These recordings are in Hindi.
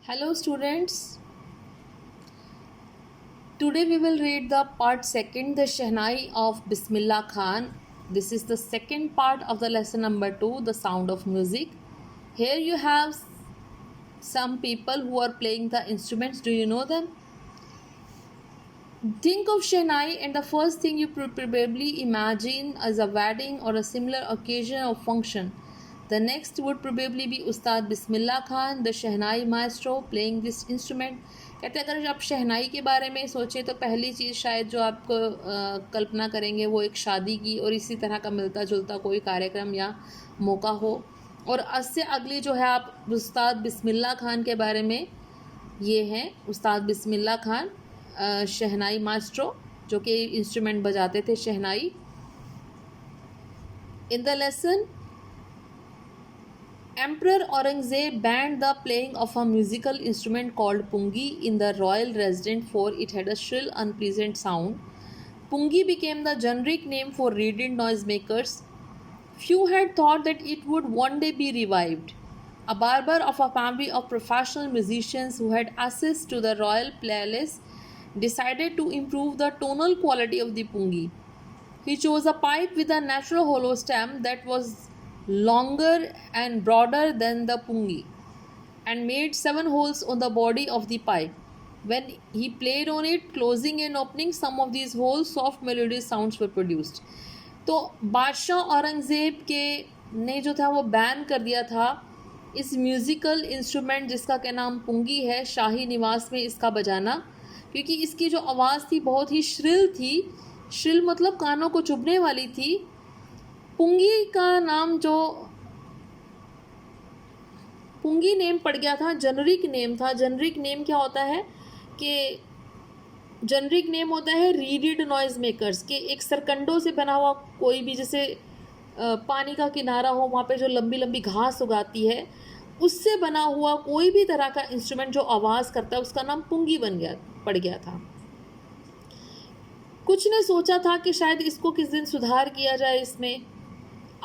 Hello students, today we will read the part second, the Shehnai of Bismillah Khan. This is the second part of the lesson number 2, the sound of music. Here you have some people who are playing the instruments. Do you know them? Think of Shehnai and the first thing you probably imagine is a wedding or a similar occasion or function. The next would probably be Ustad Bismillah Khan, the Shehnai maestro, playing this instrument. कहते हैं अगर आप शहनाई के बारे में सोचें तो पहली चीज़ शायद जो आपको कल्पना करेंगे वो एक शादी की और इसी तरह का मिलता जुलता कोई कार्यक्रम या मौका हो। और उससे अगली जो है आप उस्ताद बिस्मिल्लाह खान के बारे में, ये हैं उस्ताद बिस्मिल्लाह खान शहनाई मास्ट्रो, जो कि इंस्ट्रूमेंट बजाते थे shehnai. In the lesson Emperor Aurangzeb banned the playing of a musical instrument called pungi in the royal residence, for it had a shrill, unpleasant sound. Pungi became the generic name for reed noisemakers. Few had thought that it would one day be revived. A barber of a family of professional musicians who had access to the royal palace decided to improve the tonal quality of the pungi. He chose a pipe with a natural hollow stem that was longer and broader than the pungi, and made 7 holes on the body of the pipe. When he played on it, closing and opening some of these holes, soft melodious sounds were produced. तो बादशाह औरंगज़ेब के ने जो था वो बैन कर दिया था इस म्यूज़िकल इंस्ट्रूमेंट जिसका क्या नाम पुंगी है, शाही निवास में इसका बजाना, क्योंकि इसकी जो आवाज़ थी बहुत ही श्रिल थी। श्रिल मतलब कानों को चुभने वाली थी। पुंगी का नाम जो पुंगी नेम पड़ गया था, जेनरिक नेम था। जेनरिक नेम क्या होता है कि जेनरिक नेम होता है रीडेड नॉइज़ मेकर्स के, एक सरकंडों से बना हुआ कोई भी, जैसे पानी का किनारा हो वहाँ पे जो लंबी लंबी घास उगाती है, उससे बना हुआ कोई भी तरह का इंस्ट्रूमेंट जो आवाज़ करता है उसका नाम पुंगी पड़ गया था। कुछ ने सोचा था कि शायद इसको किस दिन सुधार किया जाए इसमें।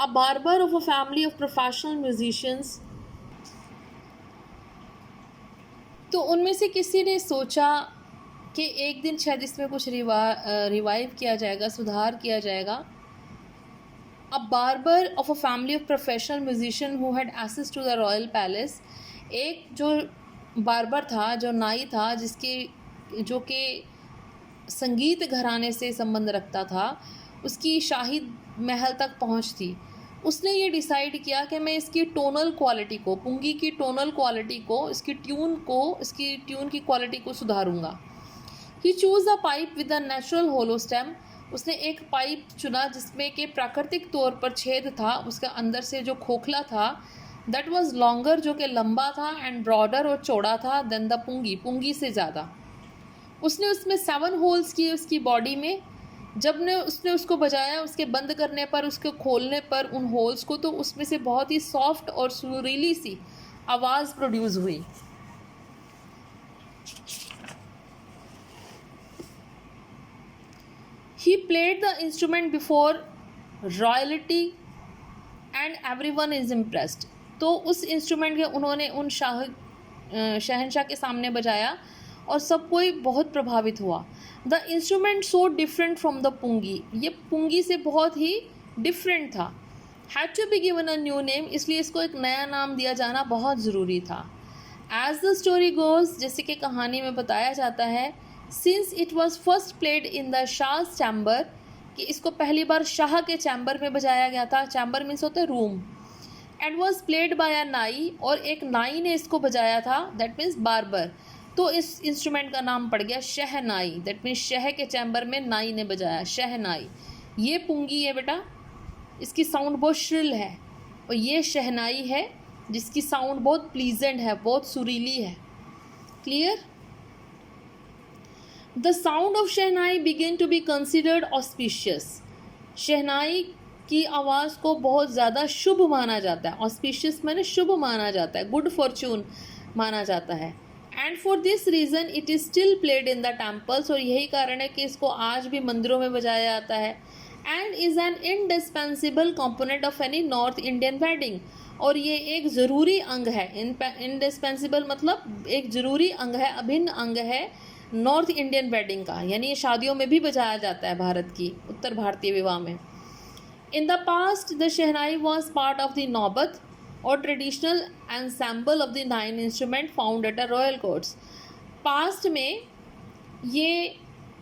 A barber of a family of professional musicians, तो उनमें से किसी ने सोचा कि एक दिन शायद इसमें कुछ रिवाइव किया जाएगा, सुधार किया जाएगा। A barber of a family of professional musician who had access to the royal palace, एक जो बार्बर था, जो नाई था, जो कि संगीत घराने से संबंध रखता था, उसकी शाही महल तक पहुंच थी। उसने ये डिसाइड किया कि मैं इसकी टोनल क्वालिटी को, पुंगी की टोनल क्वालिटी को, इसकी ट्यून की क्वालिटी को सुधारूंगा। He choose a pipe with a natural hollow stem, उसने एक पाइप चुना जिसमें कि प्राकृतिक तौर पर छेद था, उसका अंदर से जो खोखला था, दैट वाज लॉन्गर, जो कि लंबा था, एंड ब्रॉडर और चौड़ा था, देन द पुंगी से ज़्यादा। उसने उसमें 7 होल्स किए उसकी बॉडी में। जब उसने उसको बजाया, उसके बंद करने पर, उसके खोलने पर उन होल्स को, तो उसमें से बहुत ही सॉफ्ट और सुरीली सी आवाज़ प्रोड्यूस हुई। He played the instrument before royalty and everyone is impressed, तो उस इंस्ट्रूमेंट के उन्होंने उन शहनशाह के सामने बजाया और सब कोई बहुत प्रभावित हुआ। The instrument so different from the pungi, ये पुंगी से बहुत ही डिफरेंट था। Had to be given a new name, इसलिए इसको एक नया नाम दिया जाना बहुत ज़रूरी था। एज द स्टोरी गोज, जैसे कि कहानी में बताया जाता है, since it was first played in the Shah chamber, कि इसको पहली बार शाह के चैम्बर में बजाया गया था। चैम्बर मीन्स होता है room. And was played by a nai, और एक नाई ने इसको बजाया था, दैट मीन्स बार्बर। तो इस इंस्ट्रूमेंट का नाम पड़ गया शहनाई, दैट मीन्स शह के चैम्बर में नाई ने बजाया, शहनाई। ये पुंगी है बेटा, इसकी साउंड बहुत श्रिल है, और ये शहनाई है जिसकी साउंड बहुत प्लीजेंट है, बहुत सुरीली है। Clear? The sound of shehnai begin to be considered auspicious, shehnai की आवाज़ को बहुत ज़्यादा शुभ माना जाता है। ऑस्पिशियस माने शुभ माना जाता है, गुड फॉर्चून माना जाता है। And for this reason it is still played in the temples, और यही कारण है कि इसको आज भी मंदिरों में बजाया जाता है। And is an indispensable component of any north Indian wedding, और ये एक ज़रूरी अंग है। इंडिस्पेंसिबल मतलब एक ज़रूरी अंग है, अभिन्न अंग है नॉर्थ इंडियन वेडिंग का, यानी ये शादियों में भी बजाया जाता है भारत की उत्तर भारतीय विवाह में। In the past the shehnai was part of the नौबत और traditional ensemble of the 9 instrument found at a royal courts. Past में ये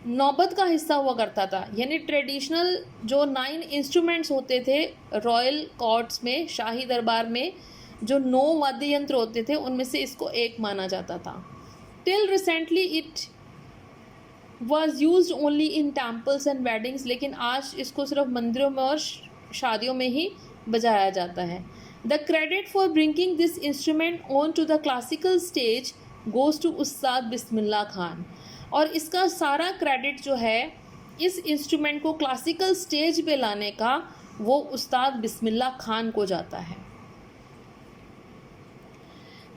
नौबत का हिस्सा हुआ करता था, यानी ट्रेडिशनल जो 9 इंस्ट्रूमेंट्स होते थे रॉयल कोर्ट्स में, शाही दरबार में जो 9 वाद्य यंत्र होते थे उनमें से इसको एक माना जाता था। Till recently it was use only in temples and weddings, लेकिन आज इसको सिर्फ मंदिरों में और शादियों में ही बजाया जाता है। The credit for bringing this instrument on to the classical stage goes to Ustad Bismillah Khan, और इसका सारा क्रेडिट जो है इस इंस्ट्रूमेंट को क्लासिकल स्टेज पे लाने का वो उस्ताद बिस्मिल्लाह खान को जाता है।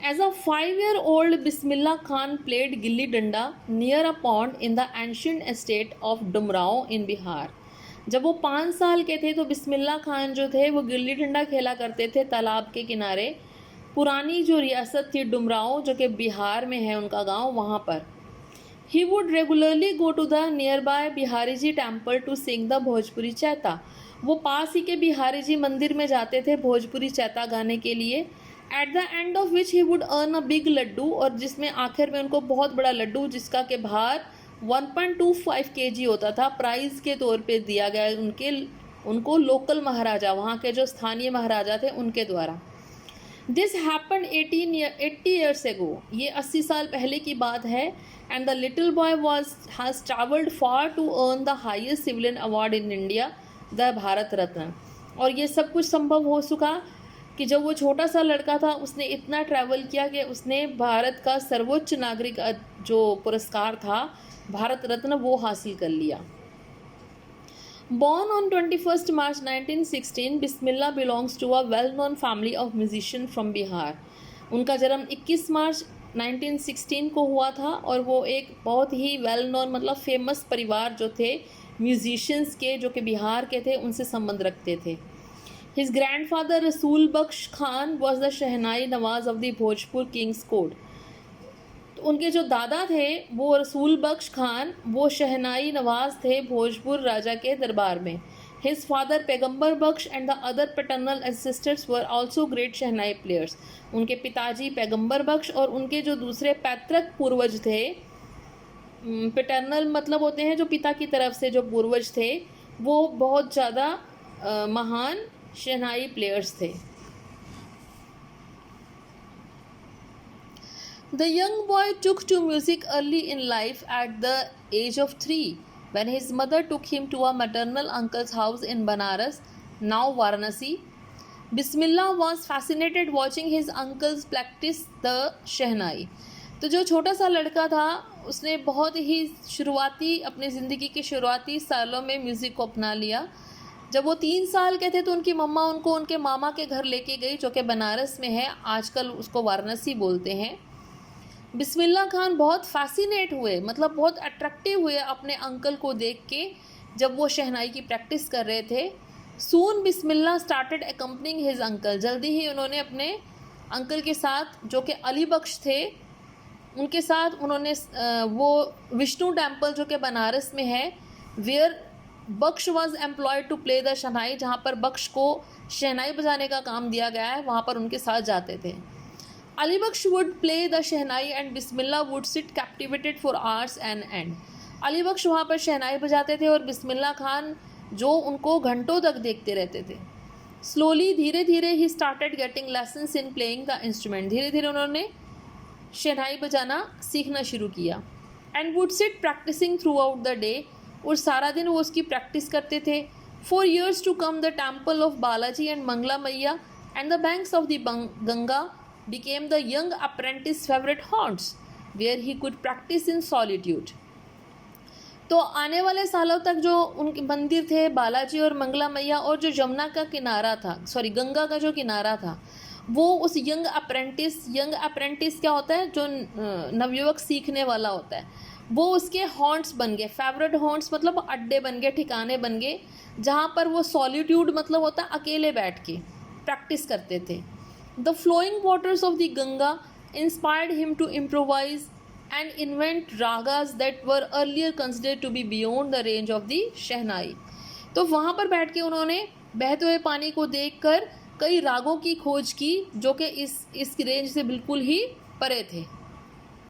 As a 5-year-old, Bismillah Khan played gilli danda near a pond in the ancient estate of Dumraon in Bihar. जब वो 5 साल के थे तो बिस्मिल्लाह खान जो थे वो गिल्ली डंडा खेला करते थे तालाब के किनारे, पुरानी जो रियासत थी डुमराव जो कि बिहार में है उनका गांव, वहाँ पर। He would regularly go to the nearby Bihari ji temple to sing the Bhojpuri chaita. वो पास ही के बिहारी जी मंदिर में जाते थे भोजपुरी चैता गाने के लिए। At the end of which he would earn a big laddoo, और जिसमें आखिर में उनको बहुत बड़ा लड्डू जिसका के भार 1.25 kg होता था, प्राइज़ के तौर पे दिया गया उनको लोकल महाराजा, वहाँ के जो स्थानीय महाराजा थे उनके द्वारा। दिस हैपन 80 ईयर्स एगो, ये 80 साल पहले की बात है। And the little boy has travelled far to earn the highest civilian award in India, the Bharat Ratna. और ये सब कुछ संभव हो चुका कि जब वो छोटा सा लड़का था उसने इतना ट्रैवल किया कि उसने भारत का सर्वोच्च नागरिक जो पुरस्कार था भारत रत्न वो हासिल कर लिया। Born on 21st March 1916, Bismillah belongs to a well-known family of musicians from Bihar. उनका जन्म 21 मार्च 1916 को हुआ था और वो एक बहुत ही वेल नोन मतलब फेमस परिवार जो थे म्यूजिशियंस के, जो कि बिहार के थे, उनसे संबंध रखते थे। His grandfather Rasool Bakhsh Khan was the shehnai nawaz of the Bhojpur king's court. तो उनके जो दादा थे वो रसूल बख्श खान, वो शहनाई नवाज थे भोजपुर राजा के दरबार में। His father पैगंबर बख्श and the other paternal ancestors were also great shehnai players। उनके पिताजी पैगंबर बख्श और उनके जो दूसरे पैतृक पूर्वज थे, पैटर्नल मतलब होते हैं जो पिता की तरफ से जो पूर्वज थे, वो बहुत ज़्यादा महान शहनाई प्लेयर्स थे। The young boy took to music early in life at the age of 3 when his mother took him to a maternal uncle's house in Banaras, now Varanasi. Bismillah was fascinated watching his uncles practice the शहनाई। तो जो छोटा सा लड़का था उसने बहुत ही अपनी ज़िंदगी के शुरुआती सालों में म्यूज़िक को अपना लिया। जब वो 3 साल के थे तो उनकी मम्मा उनको उनके मामा के घर लेके गई जो कि बनारस में है, आजकल उसको वाराणसी बोलते हैं। बिस्मिल्लाह खान बहुत फैसिनेट हुए, मतलब बहुत अट्रैक्टिव हुए अपने अंकल को देख के जब वो शहनाई की प्रैक्टिस कर रहे थे। सून बिस्मिल्लाह स्टार्टेड अकम्पनिंग हिज अंकल, जल्दी ही उन्होंने अपने अंकल के साथ जो कि अली बख्श थे उनके साथ उन्होंने वो विष्णु टेम्पल जो कि बनारस में है, where Bakhsh was employed to play the shehnai, जहाँ पर बख्श को शहनाई बजाने का काम दिया गया है, वहाँ पर उनके साथ जाते थे। Ali Bakhsh would play the shehnai and Bismillah would sit captivated for hours and end. Ali Bakhsh वहाँ पर शहनाई बजाते थे और बिस्मिल्लाह खान जो उनको घंटों तक देखते रहते थे। स्लोली धीरे धीरे he started getting lessons in playing the instrument, धीरे धीरे उन्होंने शहनाई बजाना सीखना शुरू किया। And would sit practising throughout the day, और सारा दिन वो उसकी प्रैक्टिस करते थे। For years to come the temple of Balaji and Mangala Maiya and the banks of the Ganga became the young apprentice favorite haunts where he could practice in solitude। तो आने वाले सालों तक जो उनके मंदिर थे बालाजी और मंगला मैया और जो यमुना का किनारा था, गंगा का जो किनारा था, वो उस यंग अप्रेंटिस क्या होता है, जो नवयुवक सीखने वाला होता है, वो उसके हॉन्ट्स बन गए। फेवरेट हॉन्ट्स मतलब अड्डे बन गए, ठिकाने बन गए, जहाँ पर वो सॉलिट्यूड मतलब होता है अकेले बैठ के प्रैक्टिस करते थे। The flowing waters of the Ganga inspired him to improvise and invent ragas that were earlier considered to be beyond the range of the शहनाई. तो वहाँ पर बैठ के उन्होंने बहते हुए पानी को देखकर कई रागों की खोज की जो कि इस रेंज से बिल्कुल ही परे थे.